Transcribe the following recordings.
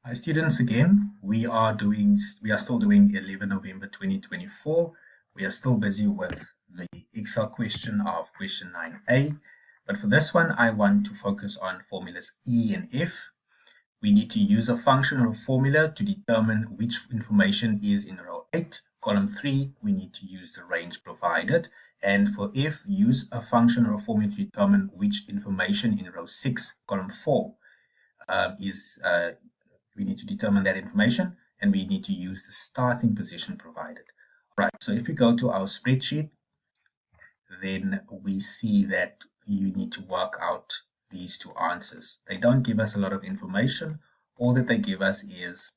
Hi students, again, we are still doing 11 November 2024. We are still busy with the Excel question of question 9a, but for this one I want to focus on formulas E and F. We need to use a function or a formula to determine which information is in row 8. Column 3, we need to use the range provided, and for F, use a function or a formula to determine which information in row 6, column 4 we need to determine that information, and we need to use the starting position provided. All right, so if we go to our spreadsheet, then we see that you need to work out these two answers. They don't give us a lot of information. All that they give us is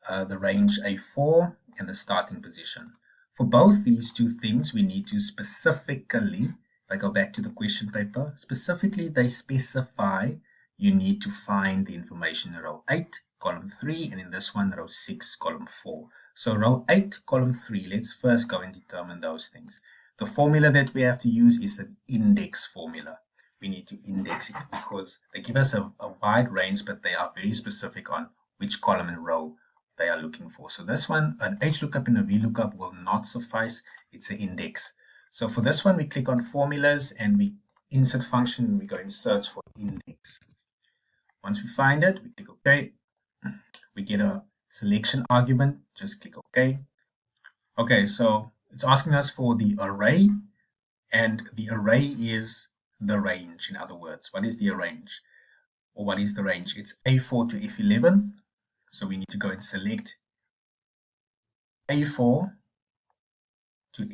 the range A4 and the starting position. For both these two things, we need to specifically, if I go back to the question paper, specifically they specify you need to find the information in row 8, column 3, and in this one, row 6, column 4. So row 8, column 3, let's first go and determine those things. The formula that we have to use is the index formula. We need to index it because they give us a wide range, but they are very specific on which column and row they are looking for. So this one, an HLOOKUP and a VLOOKUP will not suffice. It's an index. So for this one, we click on formulas and we insert function and we go and search for index. Once we find it, we click OK. We get a selection argument. Just click OK. Okay, so it's asking us for the array, and the array is the range. In other words, what is the range? Or what is the range? It's A4 to F11. So we need to go and select A4 to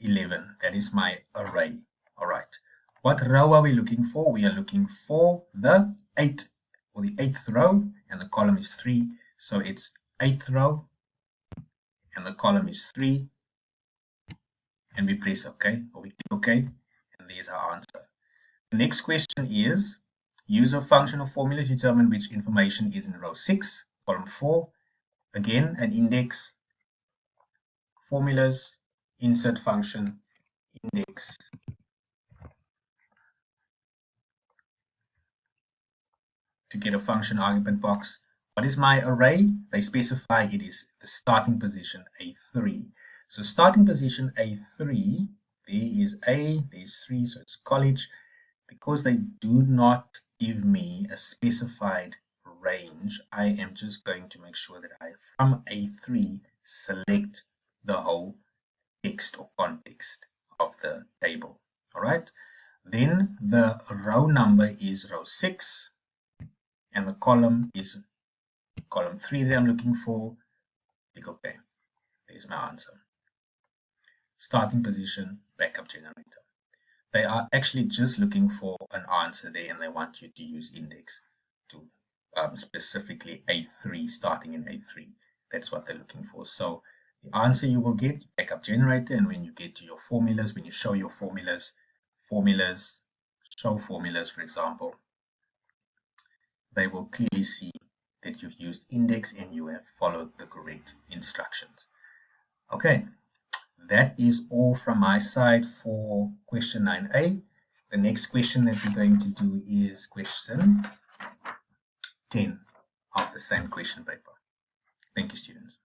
F11. That is my array. All right. What row are we looking for? We are looking for the 8 or the 8th row, and the column is 3. So it's 8th row and the column is 3. And we press OK, or we click OK, and there's our answer. The next question is use a function or formula to determine which information is in row 6, column 4. Again, an index, formulas, insert function, index. To get a function argument box. What is my array? They specify it is the starting position A3. So starting position A3, there is A, there's 3, so it's college. Because they do not give me a specified range, I am just going to make sure that I, from A3, select the whole text or context of the table. All right. Then the row number is row 6. And the column is column 3 that I'm looking for. Click OK. There's my answer. Starting position, backup generator. They are actually just looking for an answer there, and they want you to use index to specifically A3, starting in A3. That's what they're looking for. So the answer you will get, backup generator, and when you get to your formulas, when you show your formulas, show formulas, for example, they will clearly see that you've used index and you have followed the correct instructions. Okay, that is all from my side for question 9a. The next question that we're going to do is question 10 of the same question paper. Thank you, students.